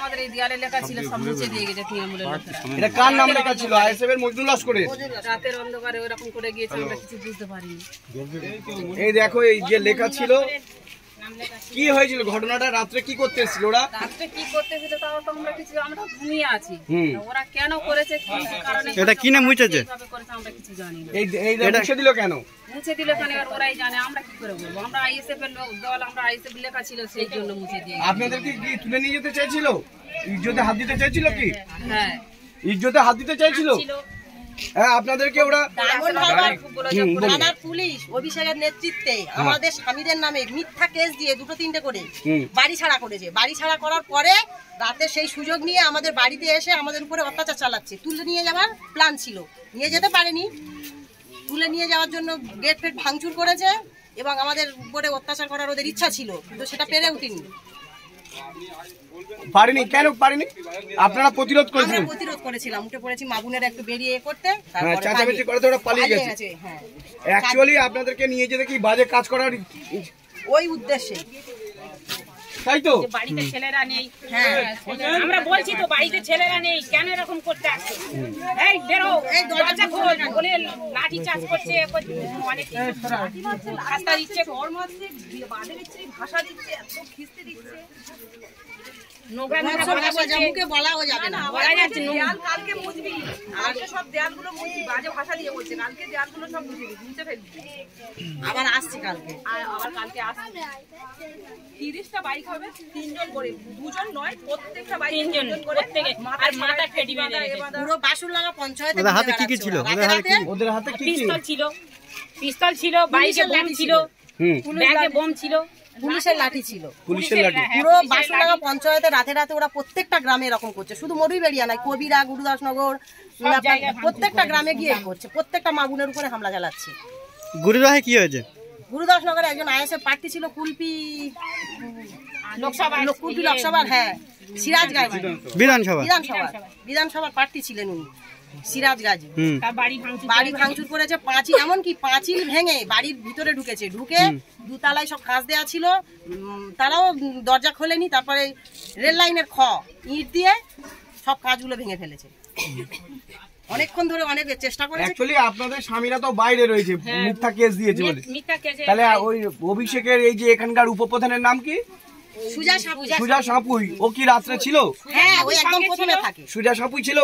আমাদের এই দেয়ালে লেখা ছিল সব মুছে দিয়ে গেছে তৃণমূলের লোকেরা। এটা কার নাম লেখা ছিল? আইএসএফ এর মজনুল লস্করের। রাতের অন্ধকারে ওরকম করে গিয়েছে, আমরা কিছু বুঝতে পারিনি। এই দেখো এই যে লেখা ছিল, কি হয়েছিল ঘটনাটা? রাত্রে কি করতে এসেছিল ওরা? রাত্রে কি করতেছিল তাও তো আমরা কিছু, আমরা ঘুমিয়ে আছি। ওরা কেন করেছে, কি কারণে এটা কি না মুছেছে কিভাবে করেছে আমরা কিছু জানি না। এই মুছে দিল কেন? মুছে দিল কেন আর ওরাই জানে, আমরা কি করে বলবো? আমরা আইএসএফ এর লোক দল, আমরা আইএসএফ লেখা ছিল সেই জন্য মুছে দিয়ে। আপনাদেরকে কি তুলে নিয়ে যেতে চাইছিল? ইজ্জতে হাত দিতে চাইছিল কি? হ্যাঁ, ইজ্জতে হাত দিতে চাইছিল। হ্যাঁ, আপনাদেরকে ওরা থানার পুলিশ অভিষেকের নেতৃত্বে আমাদের স্বামীদের নামে মিথ্যা কেস দিয়ে 2-3টে করে বাড়ি ছাড়া করেছে। বাড়ি ছাড়া করার পরে রাতে সেই সুযোগ নিয়ে আমাদের বাড়িতে এসে আমাদের উপরে অত্যাচার চালাচ্ছে। তুলে নিয়ে যাওয়ার প্ল্যান ছিল, নিয়ে যেতে পারেনি। তুলে নিয়ে যাওয়ার জন্য গেট ফেট ভাঙচুর করেছে এবং আমাদের উপরে অত্যাচার করার ওদের ইচ্ছা ছিল, কিন্তু সেটা পেরে উঠিনি। পারেনি কেন? পারেনি, আপনারা প্রতিরোধ করেছিলেন? আমরা প্রতিরোধ করেছিলাম, উঠে পড়েছি মাগুনের একটু বেরিয়ে করতে, তারপরে চাচাবেচি করে তো ওরা পালিয়ে গেছে। হ্যাঁ, অ্যাকচুয়ালি আপনাদেরকে নিয়ে যেতে কি বাজে কাজ করার ওই উদ্দেশ্যে, তাই তো? বাড়িতে ছেলেরা নেই। হ্যাঁ, আমরা বলছি তো বাড়িতে ছেলেরা নেই, কেন এরকম করতে আসছে? এই বেরো, এই দরজা খোল বলে লাঠি চার্জ করছে, অনেক রাস্তা দিচ্ছে, বাঁধে দিচ্ছে, ভাষা দিচ্ছে, এত খিস্তি দিচ্ছে। মুখে বলাও যাবে না। কালকে মুছবি, আজকে সব দেয়ালগুলো মুছবি, বাজে ভাষা দিয়ে বলছে, কালকে দেয়ালগুলো সব মুছে ফেলবি। আবার আসছি কালকে, আবার কালকে আসবে। 30টা বাইক হবে, 3 জন করে, 2 জন নয়, প্রত্যেকটা বাইক 3 জন করে, আর মাথা ফেটি মেরে পুরো বাসুর লাগা পঞ্চায়েতে। ওদের হাতে কি কি ছিল? ওদের হাতে কি ছিল? পিস্তল ছিল, বাইকে বোম ছিল, ব্যাগে বোম ছিল, পুলিশের লাঠি ছিল। পুলিশের লাঠি পুরো বাসুরডাঙ্গা পঞ্চায়েতে রাতে রাতে ওরা প্রত্যেকটা গ্রামে এরকম করছে, শুধু মরুইবেড়িয়া নয়, কবিরা, গুরুদাসনগর, প্রত্যেকটা গ্রামে গিয়ে করছে, প্রত্যেকটা মা বোনের উপরে হামলা চালাচ্ছে। গুরুদহে কি হয়েছে? গুরুদাসনগরে একজন আইএসএফ প্রার্থী ছিল, কুলপি লোকসভার, হ্যাঁ, সিরাজ গাজী, বিধানসভার প্রার্থী ছিলেন উনি, সিরাজ গাজী। বাড়ি ভাঙচুর করেছে, এমনকি পাঁচিল ভেঙে বাড়ির ভিতরে ঢুকেছে, ঢুকে 2 তলায় সব খাঁজ দেওয়া ছিল, তারাও দরজা খোলেনি। তারপরে রেল লাইনের ইট দিয়ে সব কাজগুলো ভেঙে ফেলেছে। অনেকক্ষণ ধরে অনেক চেষ্টা করেছে। অ্যাকচুয়ালি আপনাদের স্বামীরা তো বাইরে রয়েছে, মিথ্যা কেস দিয়েছে বলে। তাহলে ওই অভিষেকের এই যে এখানকার উপপ্রধানের নাম কি? সুজা সাপুই। ও কি রাত্রে ছিল? হ্যাঁ, ওই একদম প্রথমে থাকে। সুজা সাপুই ছিল,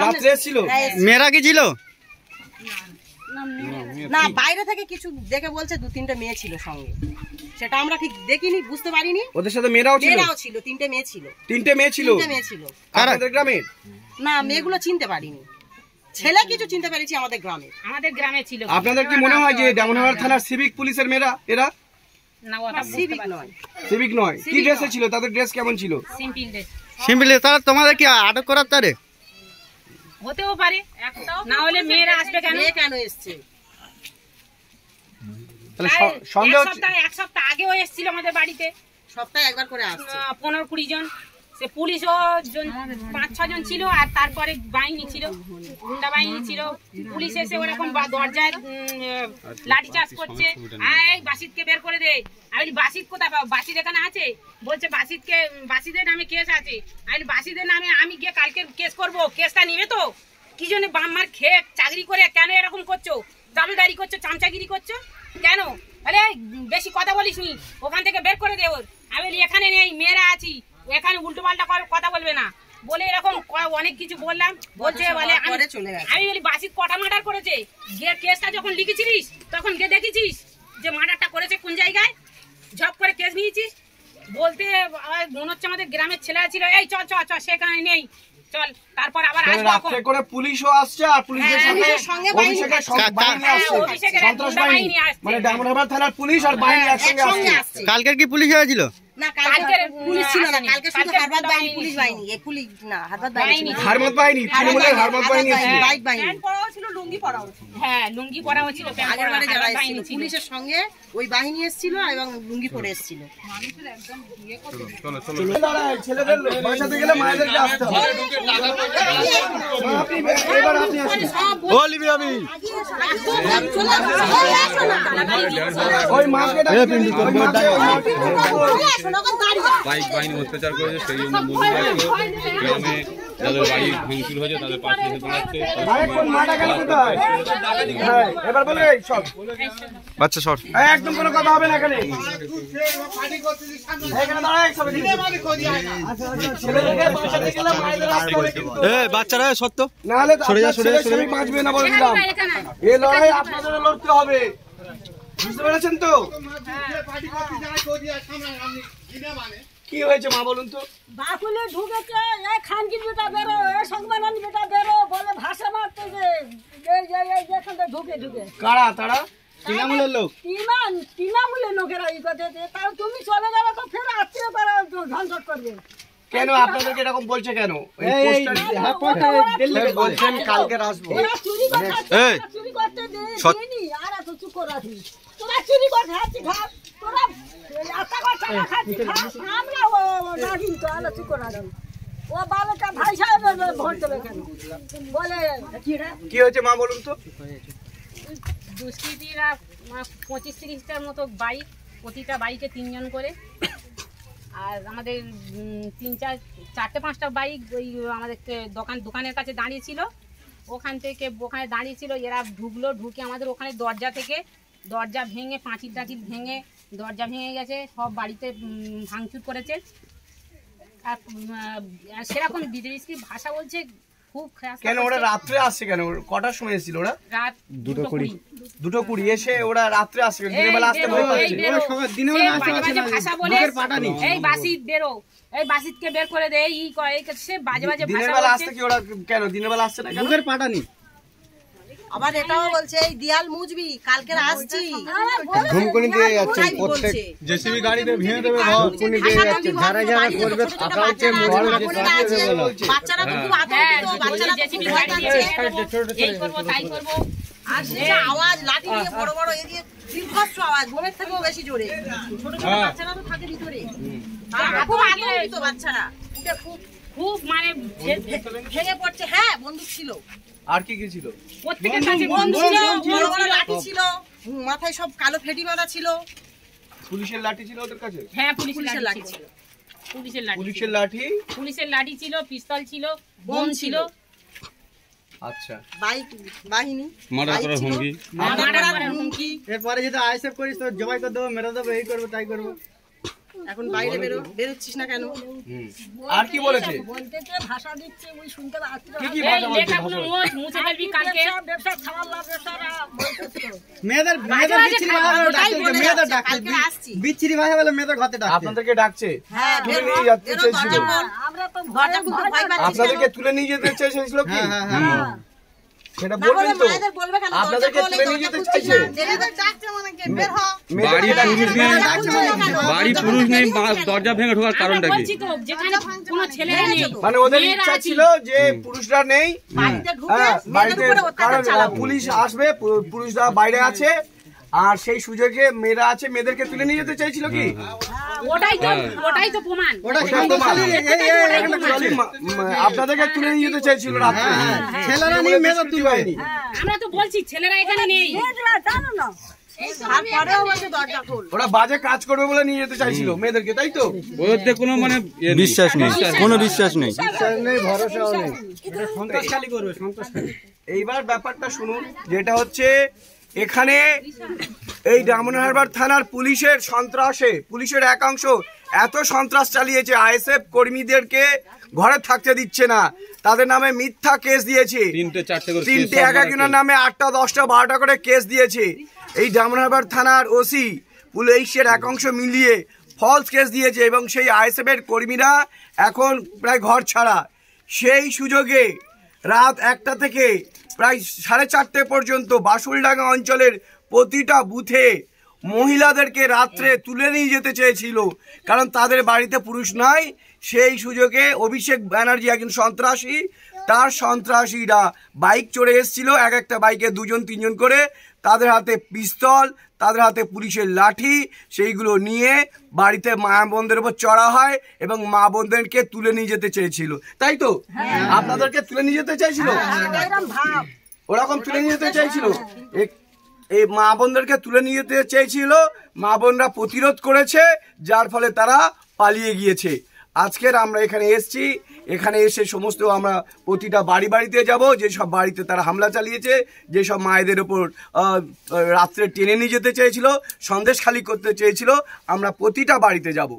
রাত্রে ছিল। মেয়েরা কি ছিল না? বাইরে থেকে কিছু দেখে বলছে 2-3টে মেয়ে ছিল সঙ্গে, সেটা আমরা ঠিক দেখিনি, বুঝতে পারিনি। ওদের সাথে মেয়েরাও ছিল? 3টে মেয়ে ছিল। 3টে মেয়ে ছিল? আপনাদের গ্রামের? না, মেয়েগুলো চিনতে পারিনি, ছেলে কিছু চিনতে পেরেছি আমাদের গ্রামে ছিল। আপনাদের কি মনে হয় যে ডায়মন্ডহারবার থানার সিভিক পুলিশের মেয়েরা এরা? না, ওটা সিভিক নয়। সিভিক নয়? কি ড্রেসে ছিল? তাদের ড্রেস কেমন ছিল? সিম্পল। তারা তোমাদের কি আটক করার তারে? হতেও পারে, না হলে মেয়েরা আসবে কেন? কেন এসছে? তাহলে সন্দেহ এক সপ্তাহ আগেও এসেছিল আমাদের বাড়িতে, সপ্তাহে একবার করে আসছে। 15-20 জন, সে পুলিশও 5-6 জন ছিল, আর তারপরে বাহিনী ছিল, গুন্ডা বাহিনী ছিল। পুলিশ এসে ওরকম দরজায় লাঠি চার্জ করছে, এই বাসিদকে বের করে দে। আমি বাসিদ কোথায় পাবো? বাসিদ এখানে আছে, বলছে বাসিদের নামে কেস আছে। আমি বাসিদের নামে আমি গিয়ে কালকে কেস করবো, কেসটা নিবে তো? কি জন্য বাম্মার খেয়ে চাকরি করে কেন এরকম করছো? দাবিদারি করছো, চামচাগিরি করছো কেন? আরে বেশি কথা বলিস নি, ওখান থেকে বের করে দে ওর। আমি এখানে নেই, মেয়েরা আছি, এখানে উল্টো পাল্টা কথা বলবে না বলে এরকম অনেক কিছু বললাম। বলছে বলে আমি বলি বাসিদ কটা মার্ডার করেছে? গিয়ে কেসটা যখন লিখেছিলিস তখন গিয়ে দেখেছিস যে মার্ডারটা করেছে কোন জায়গায়? ঝপ করে কেস নিয়েছিস। বলতে মনে হচ্ছে আমাদের গ্রামের ছেলেরা ছিল, এই চল চল চল, সেখানে নেই, চল। তারপর আবার রাতে করে পুলিশও আসছে, আর পুলিশের সঙ্গে অভিষেকের বাহিনী আসছে, সন্ত্রাস বাহিনী, মানে ডায়মন্ডহারবার থানার পুলিশ আর বাহিনী একসঙ্গে আসছে। কালকের কি পুলিশ হয়েছিল? না, কালকে পুলিশ ছিল না, কালকে শুধু হারবাদ বাহিনী, পুলিশ বাহিনী, এই পুলিশ না, হারবাদ বাহিনী, হারবাদ বাহিনী, তৃণমূলের হারবাদ বাহিনী ছিল, বাইক বাহিনী। লুঙ্গি পরা হচ্ছে। হ্যাঁ লুঙ্গি পরা হচ্ছিল, আগের বারে যারা এসেছিল পুলিশের সঙ্গে ওই বাহিনী এসেছিল এবং লুঙ্গি পরে এসেছিল। ছেলেদের বাসাতে গেলে মায়েদেরকে আসতে হবে। ওই মাকে বাইক বাহিনী অত্যাচার করেছে, সেই জন্য গ্রামে যাদের বাড়ি ভাঙচুর হয়েছে তাদের পাশে এসে দাঁড়াচ্ছে। এবার বলে সব বাচ্চা সর একদম কোনো কথা হবে না এখানে। বাচ্চারা সত্য নাহলে বাঁচবে না বলে দিলাম। এই লড়াই আপনাদের লড়তে হবে, বুঝতে পেরেছেন তো? কি হয়েছে মা বলুন তো? বাকুলে ঢুকেছে, এই খানকির বেটা বেরো, এই সংবাদন বেটা বেরো বলে ভাষা মারতেছে। যেখানে ঢুকে কারা তারা? তৃণমূলের লোক? তৃণমূলের লোকেরা এই করতেছে। তাও তুমি চলে যাবে তো ফের আত্মীয় তারা ঝঞ্ঝট করবে। কেন আপনাদেরকে এরকম বলছে কেন? বলছেন কালকে আসবো। ওরা চুরি করতে দেয়নি, আর এত চুপ করে আছিস। তোরা চুরি করতে হাঁচি খাস, তোরা আত্মা করতে খাচ্ছি খাস, আমরা নাগিন তো আলো চুপ করে আছি। ও বালকটা ভাই সাহেব ভোট দেবে কেন বলে? কি হয়েছে মা বলুন তো? দুষ্কৃতীরা 25-30টার মতো বাইক, প্রতিটা বাইকে 3 জন করে, আর আমাদের 4-5টা বাইক ওই আমাদের দোকানের কাছে দাঁড়িয়েছিল। ওখানে দাঁড়িয়েছিল, এরা ঢুকে আমাদের ওখানে দরজা ভেঙে, পাঁচিল টাচিল ভেঙে দরজা ভেঙে গেছে, সব বাড়িতে ভাঙচুর করেছে। আর সেরকম বিদেশি ভাষা বলছে খুব। কেন ওরা রাত্রে আসছে কেন? কটার সময় এসেছিল ওরা? রাত 2:20 এসে ওরা রাত্রে আসছে, দিনের বেলা আসতে ভয় পাচ্ছে। ভাষা বলে এই বাসিত বেরো, এই বাসিতকে বের করে দে, এই করে সে বাজে বাজে ভাষা। দিনের বেলা আসতে কি ওরা কেন দিনের বেলা আসছে না? মুখের পাটানি। আবার এটাও বলছে এই দেয়াল মুজবি, কালকে আসছি ধুমকুনি দিয়ে যাচ্ছে প্রত্যেক জেসিবি গাড়িতে ভেঙে দেবে। ধুমকুনি দিয়ে যাচ্ছে, যারা যারা করবে টাকা হচ্ছে বাচ্চারা খুব আতঙ্কিত, বাচ্চারা জেসিবি গাড়ি দিয়ে এই করব তাই করব। আর সেটা আওয়াজ লাঠি দিয়ে বড় বড় এদিকে দীর্ঘস্ব আওয়াজ, বোমের থেকেও বেশি জোরে। ছোট ছোট বাচ্চারা তো থাকে ভিতরে, খুব আতঙ্কিত বাচ্চারা, খুব মানে ভেঙে পড়ছে। হ্যাঁ বন্দুক ছিল, আর কি কি ছিল? প্রত্যেকের কাছে বন্দুক ছিল, বড় বড় লাঠি ছিল, মাথায় সব কালো ফেটি বাঁধা ছিল। পুলিশের লাঠি ছিল ওদের কাছে? হ্যাঁ পুলিশের লাঠি ছিল, পুলিশের লাঠি ছিল, পিস্তল ছিল, বোম ছিল। আচ্ছা, বাইক বাহিনী মার্ডার করার হুমকি। এরপরে যদি আইসেফ করিস তো জবাই করে দেবো, মেরে দেবো, এই করবো তাই করবো। এখন বাইরে বেরোচ্ছিস না কেন? আর কি বলেছে? বলতেছে ভাষা দিচ্ছে, ওই শুনতে পাচ্ছি। কি ভাষা বলছে? লেখাগুলো মুছে ফেলবি কালকে। ব্যবসা ছাড়ার লাভ, ব্যবসারা বলতেছে তো। মেয়েদের বিচ্ছিরি ভাষা বলে মেয়েদের ঘরে ডাকছে। আপনাদেরকে ডাকছে? হ্যাঁ, তুলে নিয়ে যেতে চেয়েছিল? আমরা তো দরজা খুলতে ভয় পাচ্ছি। আপনাদেরকে তুলে নিয়ে যেতে চেয়েছিল কি? হ্যাঁ সেটা বলবেন তো? আপনাদেরকে তুলে নিয়ে যেতে চাইছে? বাড়ি পুরুষ নেই, দরজা ভেঙে ঢোকার কারণটা কি? বলছি তো যেখানে কোনো ছেলেরা নেই, মানে ওদের ইচ্ছা ছিল যে পুরুষরা নেই, বাড়িতে কারণ পুলিশ আসবে, পুরুষরা বাইরে আছে, আর সেই সুযোগে মেয়েরা আছে, মেয়েদেরকে তুলে নিয়ে যেতে চাইছিল কি? ওটাই তো প্রমাণ। আপনাদেরকে তুলে নিয়ে যেতে চাইছিল রাত্রে। ছেলেরা নিয়ে মেয়েরা তুলবে। আমরা তো বলছি ছেলেরা এখানে নেই, জানো না ওরা বাজে কাজ করবে বলে নিয়ে যেতে চাইছিল মেয়েদেরকে, তাই তো? ওদের কোনো মানে বিশ্বাস নেই, কোনো বিশ্বাস নেই, ভরসাও নেই। সন্ত্রাসখালী করবে, সন্ত্রাসখালী। এইবার ব্যাপারটা শুনুন, যেটা হচ্ছে এখানে এই ডায়মন্ড হারবার থানার পুলিশের সন্ত্রাসে পুলিশের একাংশ এত সন্ত্রাস চালিয়েছে, আইএসএফ কর্মীদেরকে ঘরে থাকতে দিচ্ছে না, তাদের নামে মিথ্যা কেস দিয়েছে, 3টে এক একজনের নামে 8টা 10টা 12টা করে কেস দিয়েছে। এই ডায়মন্ড হারবার থানার ওসি পুলিশের একাংশ মিলিয়ে ফলস কেস দিয়েছে, এবং সেই আইএসএফ এর কর্মীরা এখন প্রায় ঘর ছাড়া। সেই সুযোগে রাত 1টা থেকে প্রায় 4:30 পর্যন্ত বাসুলডাঙ্গা অঞ্চলের প্রতিটা বুথে মহিলাদেরকে রাত্রে তুলে নিয়ে যেতে চেয়েছিল, কারণ তাদের বাড়িতে পুরুষ নাই। সেই সুযোগে অভিষেক ব্যানার্জি, একজন সন্ত্রাসী, তার সন্ত্রাসীরা বাইক চড়ে এসেছিল, এক একটা বাইকে 2-3 করে, তাদের হাতে পিস্তল, তাদের হাতে পুলিশের লাঠি, সেইগুলো নিয়ে বাড়িতে মা বোনদের উপর চড়া হয় এবং মা বোনদেরকে তুলে নিয়ে যেতে চেয়েছিল, তাই তো? আপনাদেরকে তুলে নিয়ে যেতে চাইছিল, ওরকম তুলে নিয়ে যেতে চাইছিল, এই মা বোনদেরকে তুলে নিয়ে যেতে চেয়েছিল, মা বোনরা প্রতিরোধ করেছে, যার ফলে তারা পালিয়ে গিয়েছে। আজকের আমরা এখানে এসেছি, এখানে এসে সমস্ত আমরা প্রতিটা বাড়িতে যাব, যেসব বাড়িতে তারা হামলা চালিয়েছে, যেসব মায়েদের ওপর রাত্রে টেনে নিয়ে যেতে চেয়েছিল, সন্দেশখালি করতে চেয়েছিল, আমরা প্রতিটা বাড়িতে যাব।